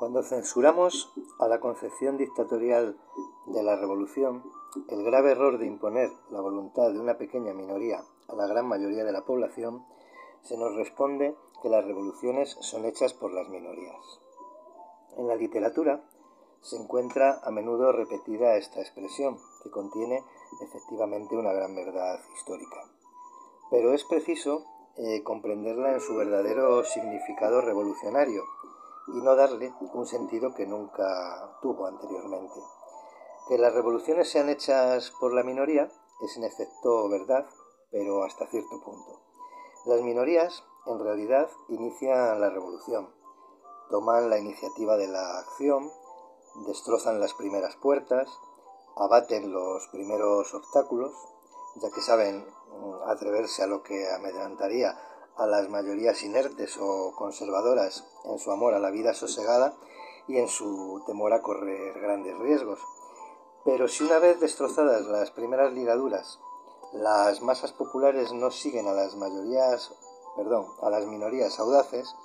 Cuando censuramos a la concepción dictatorial de la revolución, el grave error de imponer la voluntad de una pequeña minoría a la gran mayoría de la población, se nos responde que las revoluciones son hechas por las minorías. En la literatura se encuentra a menudo repetida esta expresión, que contiene efectivamente una gran verdad histórica. Pero es preciso comprenderla en su verdadero significado revolucionario y no darle un sentido que nunca tuvo anteriormente. Que las revoluciones sean hechas por la minoría es en efecto verdad, pero hasta cierto punto. Las minorías, en realidad, inician la revolución, toman la iniciativa de la acción, destrozan las primeras puertas, abaten los primeros obstáculos, ya que saben atreverse a lo que amedrentaría a las mayorías inertes o conservadoras en su amor a la vida sosegada y en su temor a correr grandes riesgos. Pero si una vez destrozadas las primeras ligaduras, las masas populares no siguen a las minorías audaces,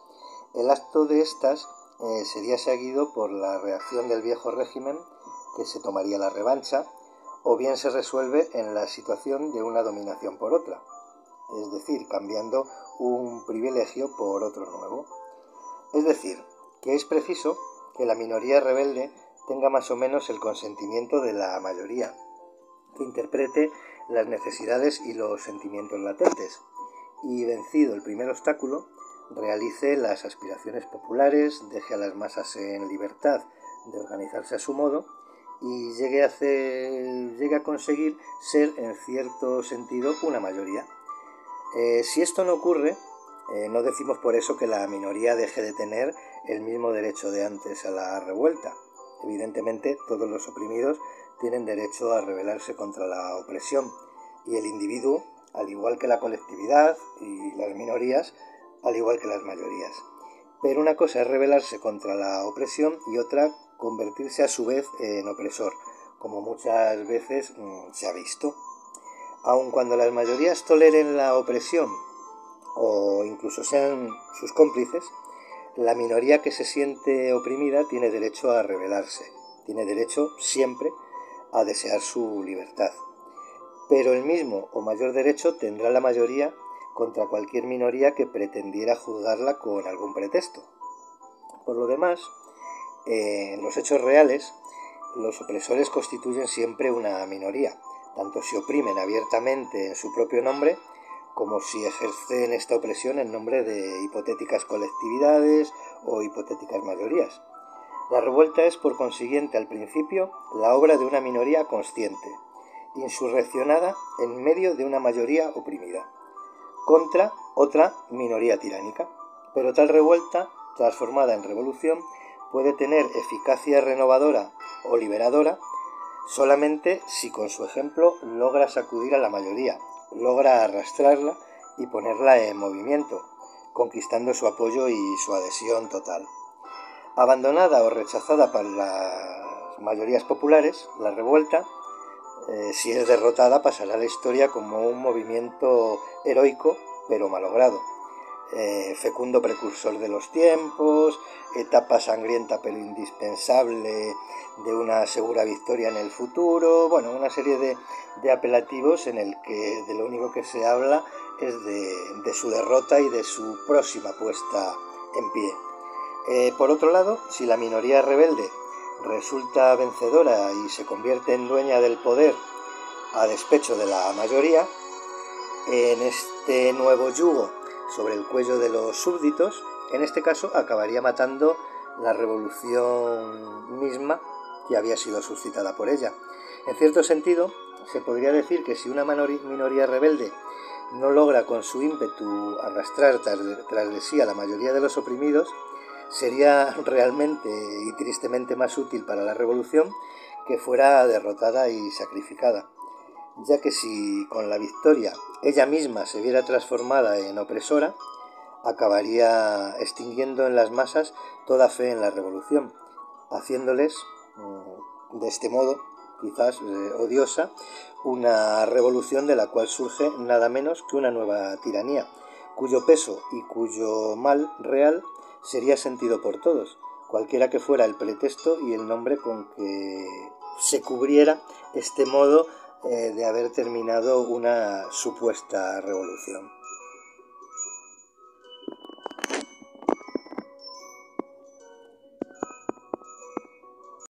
el acto de estas sería seguido por la reacción del viejo régimen, que se tomaría la revancha, o bien se resuelve en la situación de una dominación por otra, es decir, cambiando un privilegio por otro nuevo. Es decir, que es preciso que la minoría rebelde tenga más o menos el consentimiento de la mayoría, que interprete las necesidades y los sentimientos latentes, y vencido el primer obstáculo, realice las aspiraciones populares, deje a las masas en libertad de organizarse a su modo y llegue a conseguir ser en cierto sentido una mayoría. Si esto no ocurre, no decimos por eso que la minoría deje de tener el mismo derecho de antes a la revuelta. Evidentemente, todos los oprimidos tienen derecho a rebelarse contra la opresión, y el individuo, al igual que la colectividad, y las minorías, al igual que las mayorías. Pero una cosa es rebelarse contra la opresión y otra convertirse a su vez en opresor, como muchas veces se ha visto. Aun cuando las mayorías toleren la opresión o incluso sean sus cómplices, la minoría que se siente oprimida tiene derecho a rebelarse, tiene derecho siempre a desear su libertad. Pero el mismo o mayor derecho tendrá la mayoría contra cualquier minoría que pretendiera juzgarla con algún pretexto. Por lo demás, en los hechos reales, los opresores constituyen siempre una minoría, tanto si oprimen abiertamente en su propio nombre, como si ejercen esta opresión en nombre de hipotéticas colectividades o hipotéticas mayorías. La revuelta es, por consiguiente, al principio, la obra de una minoría consciente, insurreccionada en medio de una mayoría oprimida, contra otra minoría tiránica. Pero tal revuelta, transformada en revolución, puede tener eficacia renovadora o liberadora solamente si con su ejemplo logra sacudir a la mayoría, logra arrastrarla y ponerla en movimiento, conquistando su apoyo y su adhesión total. Abandonada o rechazada por las mayorías populares, la revuelta, si es derrotada, pasará a la historia como un movimiento heroico pero malogrado, fecundo precursor de los tiempos, etapa sangrienta pero indispensable de una segura victoria en el futuro, una serie de apelativos en el que de lo único que se habla es de su derrota y de su próxima puesta en pie. Por otro lado, si la minoría rebelde resulta vencedora y se convierte en dueña del poder a despecho de la mayoría, en este nuevo yugo sobre el cuello de los súbditos, en este caso acabaría matando la revolución misma que había sido suscitada por ella. En cierto sentido, se podría decir que si una minoría rebelde no logra con su ímpetu arrastrar tras de sí a la mayoría de los oprimidos, sería realmente y tristemente más útil para la revolución que fuera derrotada y sacrificada, ya que si con la victoria ella misma se viera transformada en opresora, acabaría extinguiendo en las masas toda fe en la revolución, haciéndoles, de este modo, quizás odiosa, una revolución de la cual surge nada menos que una nueva tiranía, cuyo peso y cuyo mal real sería sentido por todos, cualquiera que fuera el pretexto y el nombre con que se cubriera este modo de haber terminado una supuesta revolución.